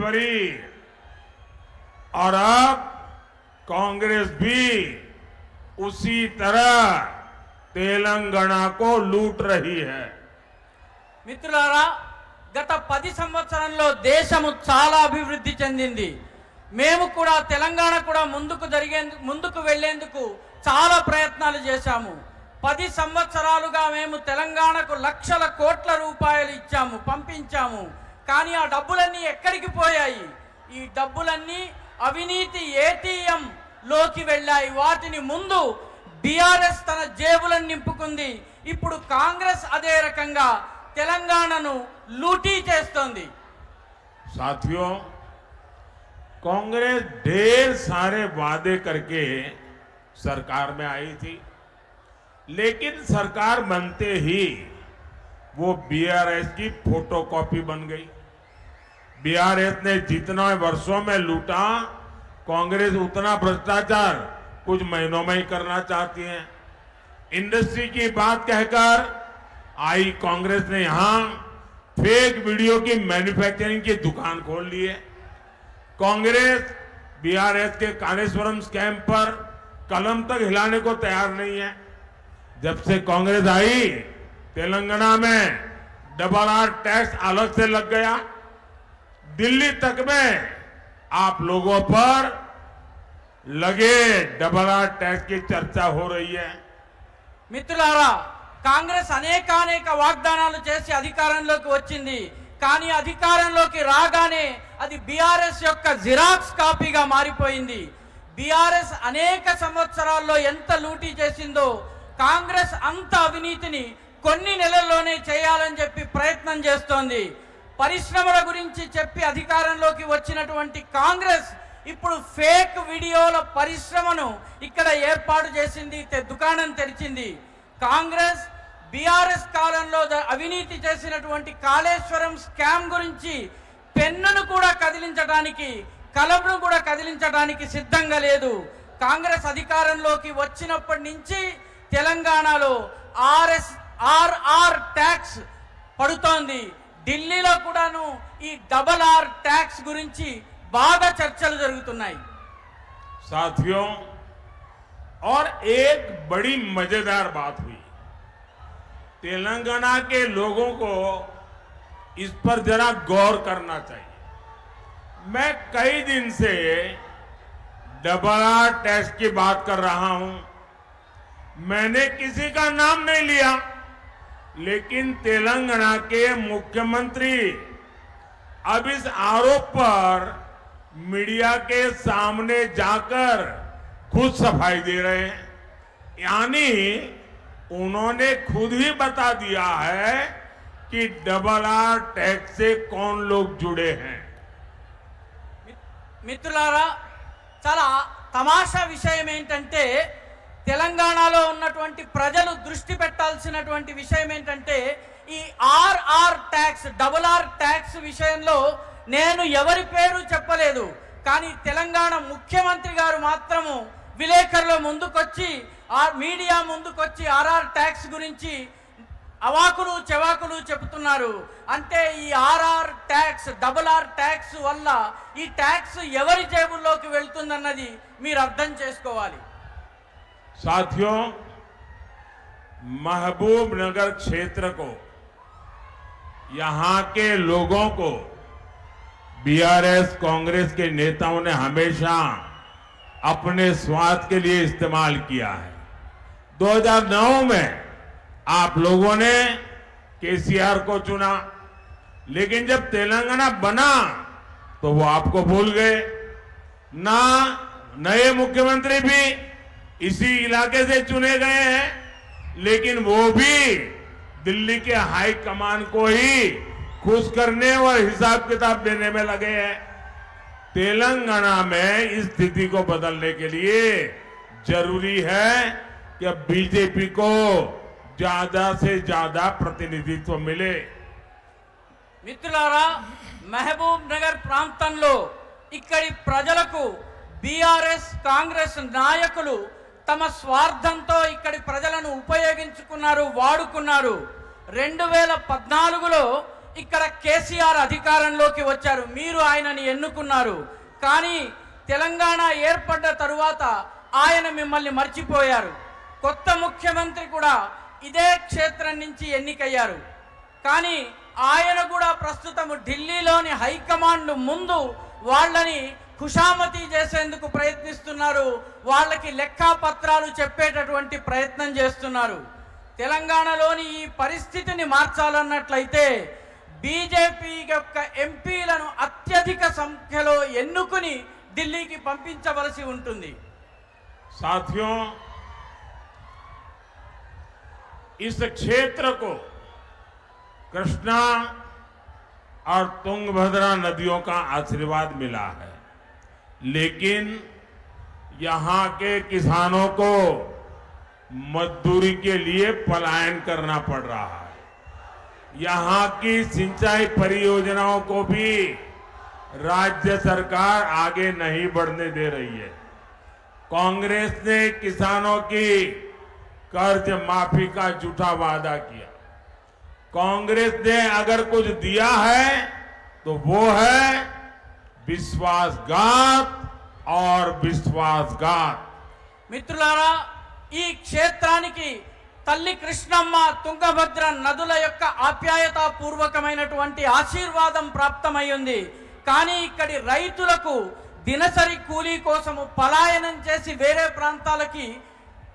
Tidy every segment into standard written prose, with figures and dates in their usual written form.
भरी और अब कांग्रेस भी उसी तरह तेलंगाना को लूट रही है। మిత్రులారా, గత 10 సంవత్సరాల్లో దేశము చాలా అభివృద్ధి చెందింది. మేము కూడా తెలంగాణ కూడా ముందుకు వెళ్లేందుకు చాలా ప్రయత్నాలు చేశాము. 10 సంవత్సరాలుగా మేము తెలంగాణకు లక్షల కోట్ల రూపాయలు ఇచ్చాము, పంపించాము. కానీ ఆ డబ్బులన్నీ ఎక్కడికి పోయాయి? ఈ డబ్బులన్నీ అవినీతి ఏటీఎం లోకి వెళ్ళాయి. వాటిని ముందు బీఆర్ఎస్ తన జేబులను నింపుకుంది. ఇప్పుడు కాంగ్రెస్ అదే రకంగా తెలంగాణను లూటీ చేస్తోంది. साथियों, कांग्रेस ढेर सारे वादे करके सरकार में आई थी, लेकिन सरकार बनते ही वो बीआरएस की फोटोकॉपी बन गई। बीआरएस ने जितना वर्षों में लूटा, कांग्रेस उतना भ्रष्टाचार कुछ महीनों में ही करना चाहती है। इंडस्ट्री की बात कहकर आई कांग्रेस ने यहां फेक वीडियो की मैन्युफैक्चरिंग की दुकान खोल ली है। कांग्रेस बीआरएस के कालेश्वरम स्कैम पर कलम तक हिलाने को तैयार नहीं है। जब से कांग्रेस आई, तेलंगाना में डबल आर टैक्स अलग से लग गया। दिल्ली तक में आप लोगों पर लगे डबल आर टैक्स की चर्चा हो रही है। మిత్రులారా, కాంగ్రెస్ అనేక వాగ్దానాలు చేసి అధికారంలోకి వచ్చింది. కానీ అధికారంలోకి రాగానే అది బీఆర్ఎస్ యొక్క జిరాక్స్ కాపీగా మారిపోయింది. బీఆర్ఎస్ అనేక సంవత్సరాల్లో ఎంత లూటీ చేసిందో కాంగ్రెస్ అంత అవినీతిని కొన్ని నెలల్లోనే చేయాలని చెప్పి ప్రయత్నం చేస్తోంది. పరిశ్రమల గురించి చెప్పి అధికారంలోకి వచ్చినటువంటి కాంగ్రెస్ ఇప్పుడు ఫేక్ వీడియోల పరిశ్రమను ఇక్కడ ఏర్పాటు చేసింది, దుకాణం తెరిచింది. కాంగ్రెస్ బీఆర్ఎస్ కాలంలో అవినీతి చేసినటువంటి కాళేశ్వరం స్కామ్ గురించి పెన్నును కూడా కదిలించడానికి, కలంను కూడా కదిలించడానికి సిద్ధంగా లేదు. కాంగ్రెస్ అధికారంలోకి వచ్చినప్పటి నుంచి తెలంగాణలో ఆర్ఆర్ ట్యాక్స్ పడుతోంది. ఢిల్లీలో కూడాను ఈ డబల్ ఆర్ ట్యాక్స్ గురించి బాగా చర్చలు జరుగుతున్నాయి. साथियों, और एक बड़ी मजेदार बात हुई। तेलंगाना के लोगों को इस पर जरा गौर करना चाहिए। मैं कई दिन से डबल आर टैक्स की बात कर रहा हूं। मैंने किसी का नाम नहीं लिया, लेकिन तेलंगाना के मुख्यमंत्री अब इस आरोप पर मीडिया के सामने जाकर खुद सफाई दे रहे हैं। यानी उन्होंने खुद ही बता दिया है कि डबल आर टैक्स से कौन लोग जुड़े हैं। మిత్రులారా, చాలా తమాషా విషయం ఏంటంటే తెలంగాణలో ఉన్నటువంటి ప్రజలు దృష్టి పెట్టాల్సినటువంటి విషయం ఏంటంటే ఈ RR tax, double R tax విషయంలో నేను ఎవరి పేరు చెప్పలేదు. కానీ తెలంగాణ ముఖ్యమంత్రి గారు మాత్రము విలేకరుల ముందుకొచ్చి, మీడియా ముందుకొచ్చి ఆర్ఆర్ ట్యాక్స్ గురించి అవాకులు చెవాకులు చెబుతున్నారు. అంటే ఈ RR tax, double R tax వల్ల ఈ ట్యాక్స్ ఎవరి జేబుల్లోకి వెళ్తుందన్నది మీరు అర్థం చేసుకోవాలి. साथियों, महबूब नगर क्षेत्र को, यहां के लोगों को बीआरएस कांग्रेस के नेताओं ने हमेशा अपने स्वार्थ के लिए इस्तेमाल किया है। 2009 में आप लोगों ने केसीआर को चुना, लेकिन जब तेलंगाना बना तो वो आपको भूल गए। ना नए मुख्यमंत्री भी इसी इलाके से चुने गए हैं, लेकिन वो भी दिल्ली के हाई कमान को ही खुश करने और हिसाब किताब देने में लगे हैं। तेलंगाना में इस स्थिति को बदलने के लिए जरूरी है कि अब बीजेपी को ज्यादा से ज्यादा प्रतिनिधित्व मिले। మిత్రులారా, మహబూబ్ నగర్ ప్రాంతంలో ఇక్కడి ప్రజలకు బీఆర్ఎస్ కాంగ్రెస్ నాయకులు తమ స్వార్థంతో ఇక్కడి ప్రజలను ఉపయోగించుకున్నారు, వాడుకున్నారు. 2014లో ఇక్కడ కేసీఆర్ అధికారంలోకి వచ్చారు, మీరు ఆయనని ఎన్నుకున్నారు. కానీ తెలంగాణ ఏర్పడ్డ తరువాత ఆయన మిమ్మల్ని మర్చిపోయారు. కొత్త ముఖ్యమంత్రి కూడా ఇదే క్షేత్రం నుంచి ఎన్నికయ్యారు. కానీ ఆయన కూడా ప్రస్తుతం ఢిల్లీలోని హైకమాండ్ ముందు వాళ్ళని ఖుషామతీ చేసేందుకు ప్రయత్నిస్తున్నారు. వాళ్ళకి లెక్కాపత్రాలు చెప్పేటటువంటి ప్రయత్నం చేస్తున్నారు. తెలంగాణలోని ఈ పరిస్థితిని మార్చాలన్నట్లయితే బీజేపీ యొక్క ఎంపీలను అత్యధిక సంఖ్యలో ఎన్నుకుని ఢిల్లీకి పంపించవలసి ఉంటుంది. साथियों, इस क्षेत्र को कृष्णा और तुंगभद्रा नदियों का आशीर्वाद मिला है, लेकिन यहां के किसानों को मजदूरी के लिए पलायन करना पड़ रहा है। यहां की सिंचाई परियोजनाओं को भी राज्य सरकार आगे नहीं बढ़ने दे रही है। कांग्रेस ने किसानों की कर्ज माफी का झूठा वादा किया। कांग्रेस ने अगर कुछ दिया है तो वो है विश्वासघात और विश्वासघात। మిత్రులారా, ఈ క్షేత్రానికి తల్లి కృష్ణమ్మ, తుంగభద్ర నదుల యొక్క ఆప్యాయతా పూర్వకమైనటువంటి ఆశీర్వాదం ప్రాప్తమై ఉంది. కానీ ఇక్కడి రైతులకు దినసరి కూలీ కోసము పలాయనం చేసి వేరే ప్రాంతాలకి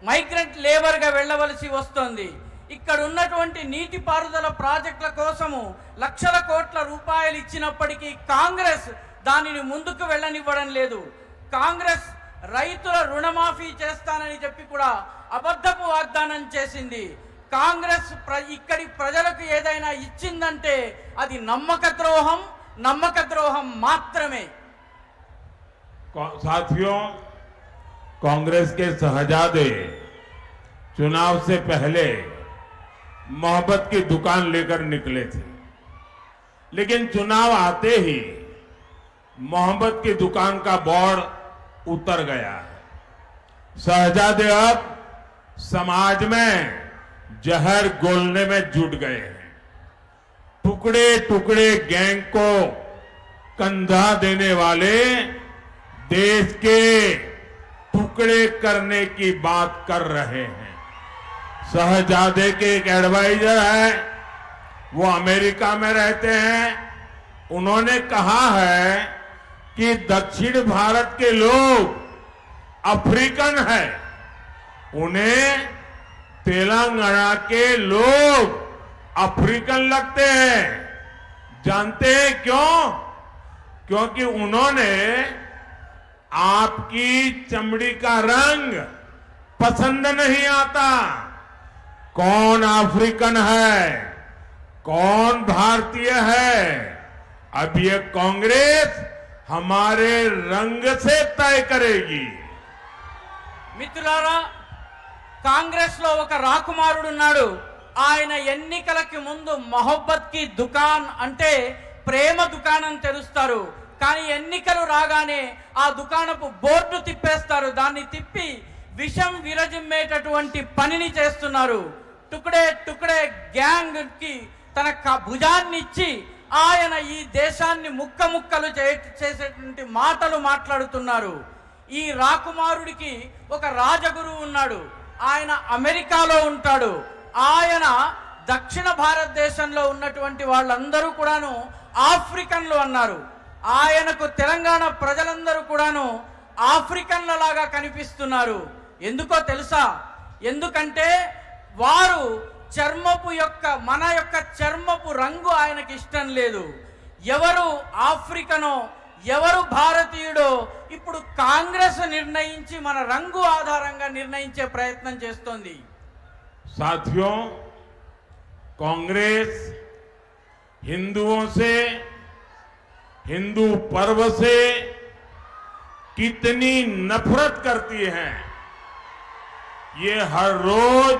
మైగ్రెంట్ లేబర్గా వెళ్ళవలసి వస్తుంది. ఇక్కడ ఉన్నటువంటి నీటిపారుదల ప్రాజెక్టుల కోసము లక్షల కోట్ల రూపాయలు ఇచ్చినప్పటికీ కాంగ్రెస్ దానిని ముందుకు వెళ్ళనివ్వడం లేదు. కాంగ్రెస్ రైతుల రుణమాఫీ చేస్తానని చెప్పి కూడా అబద్ధపు వాగ్దానం చేసింది. కాంగ్రెస్ ఇక్కడి ప్రజలకు ఏదైనా ఇచ్చిందంటే అది నమ్మక ద్రోహం మాత్రమే. साथियों, कांग्रेस के शहजादे चुनाव से पहले मोहब्बत की दुकान लेकर निकले थे, लेकिन चुनाव आते ही मोहब्बत की दुकान का बोर्ड उतर गया है। शहजादे अब समाज में जहर घोलने में जुट गए हैं। टुकड़े टुकड़े गैंग को कंधा देने वाले देश के टुकड़े करने की बात कर रहे हैं। शहजादे के एक एडवाइजर है, वो अमेरिका में रहते हैं। उन्होंने कहा है कि दक्षिण भारत के लोग अफ्रीकन है, उन्हें तेलंगाना के लोग अफ्रीकन लगते हैं। जानते हैं क्यों? क्योंकि उन्होंने आपकी चमड़ी का रंग पसंद नहीं आता। कौन अफ्रीकन है, कौन भारतीय है, अब ये कांग्रेस हमारे रंग से तय करेगी। మిత్రులారా, కాంగ్రెస్ లో ఒక రాకుమారుడు ఉన్నాడు. ఆయన ఎన్నికలకి ముందు మొహబ్బత్ కి దుకాన్ అంటే ప్రేమ దుకాణం తెరుస్తారు. కానీ ఎన్నికలు రాగానే ఆ దుకాణపు బోర్డు తిప్పేస్తారు. దాన్ని తిప్పి విషం విరజిమ్మేటటువంటి పనిని చేస్తున్నారు. టుకడే టుకడే గ్యాంగ్ కి తన భుజాన్ని ఇచ్చి ఆయన ఈ దేశాన్ని ముక్కలు చేసేటువంటి మాటలు మాట్లాడుతున్నారు. ఈ రాకుమారుడికి ఒక రాజగురువు ఉన్నాడు. ఆయన అమెరికాలో ఉంటాడు. ఆయన దక్షిణ భారతదేశంలో ఉన్నటువంటి వాళ్ళందరూ కూడాను ఆఫ్రికన్లు అన్నారు. ఆయనకు తెలంగాణ ప్రజలందరూ కూడాను ఆఫ్రికన్ల లాగా కనిపిస్తున్నారు. ఎందుకో తెలుసా? ఎందుకంటే వారు మన యొక్క చర్మపు రంగు ఆయనకి ఇష్టం లేదు. ఎవరు ఆఫ్రికనో ఎవరు భారతీయుడో ఇప్పుడు కాంగ్రెస్ నిర్ణయించి మన రంగు ఆధారంగా నిర్ణయించే ప్రయత్నం చేస్తోంది. साथियों, कांग्रेस हिंदुओं से, हिंदू पर्व से कितनी नफरत करती है, ये हर रोज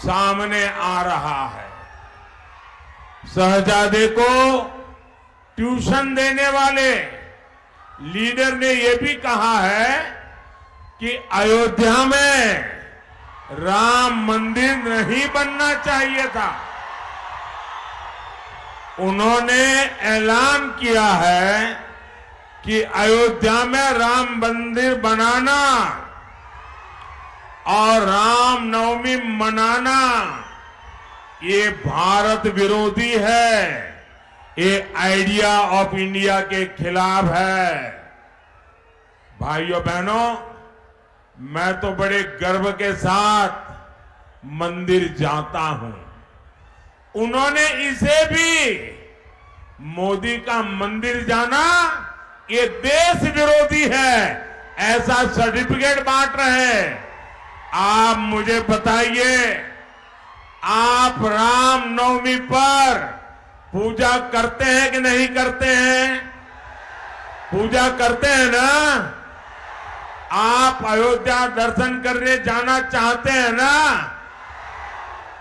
सामने आ रहा है। शहजादे को ट्यूशन देने वाले लीडर ने यह भी कहा है कि अयोध्या में राम मंदिर नहीं बनना चाहिए था। उन्होंने ऐलान किया है कि अयोध्या में राम मंदिर बनाना और रामनवमी मनाना ये भारत विरोधी है, ये आइडिया ऑफ इंडिया के खिलाफ है। भाइयों बहनों, मैं तो बड़े गर्व के साथ मंदिर जाता हूं। उन्होंने इसे भी मोदी का मंदिर जाना ये देश विरोधी है ऐसा सर्टिफिकेट बांट रहे हैं। आप मुझे बताइए, आप रामनवमी पर पूजा करते हैं कि नहीं करते हैं? पूजा करते हैं ना? आप अयोध्या दर्शन करने जाना चाहते हैं ना?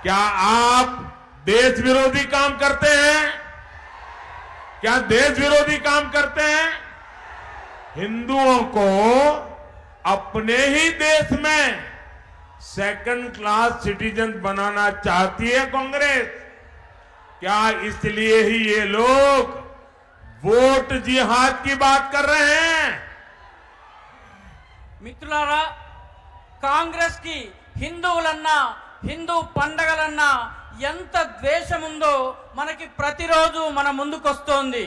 क्या आप देश विरोधी काम करते हैं? क्या देश विरोधी काम करते हैं? हिंदुओं को अपने ही देश में सेकंड क्लास सिटीजन बनाना चाहती है कांग्रेस। क्या इसलिए ही ये लोग वोट जिहाद की बात कर रहे हैं? మిత్రులారా, కాంగ్రెస్ కి హిందువులన్నా హిందూ పండగలన్నా ఎంత ద్వేషముందో మనకి ప్రతిరోజు మన ముందుకొస్తోంది.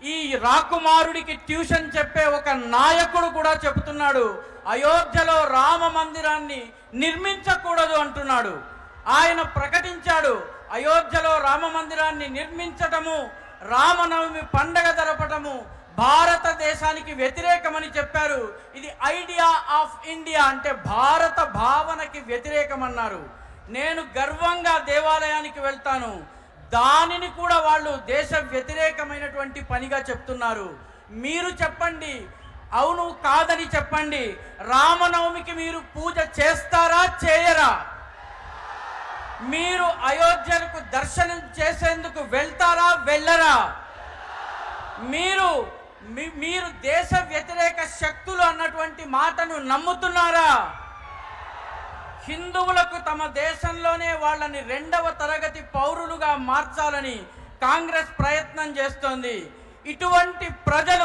ఈ రాకుమారుడికి ట్యూషన్ చెప్పే ఒక నాయకుడు కూడా చెబుతున్నాడు, అయోధ్యలో రామ మందిరాన్ని నిర్మించకూడదు అంటున్నాడు. ఆయన ప్రకటించాడు, అయోధ్యలో రామ మందిరాన్ని నిర్మించటము, రామనవమి పండగ జరపటము భారతదేశానికి వ్యతిరేకమని చెప్పారు. ఇది ఐడియా ఆఫ్ ఇండియా, అంటే భారత భావనకి వ్యతిరేకమన్నారు. నేను గర్వంగా దేవాలయానికి వెళ్తాను, దానిని కూడా వాళ్ళు దేశ వ్యతిరేకమైనటువంటి పనిగా చెప్తున్నారు. మీరు చెప్పండి, అవును కాదని చెప్పండి. రామనవమికి మీరు పూజ చేస్తారా చేయరా? మీరు అయోధ్యకు దర్శనం చేసేందుకు వెళ్తారా వెళ్ళరా? మీరు దేశ వ్యతిరేక శక్తులు అన్నటువంటి మాటను నమ్ముతున్నారా? హిందువులకు తమ దేశంలోనే వాళ్ళని రెండవ తరగతి పౌరులుగా మార్చాలని కాంగ్రెస్ ప్రయత్నం చేస్తోంది. ఇటువంటి ప్రజలు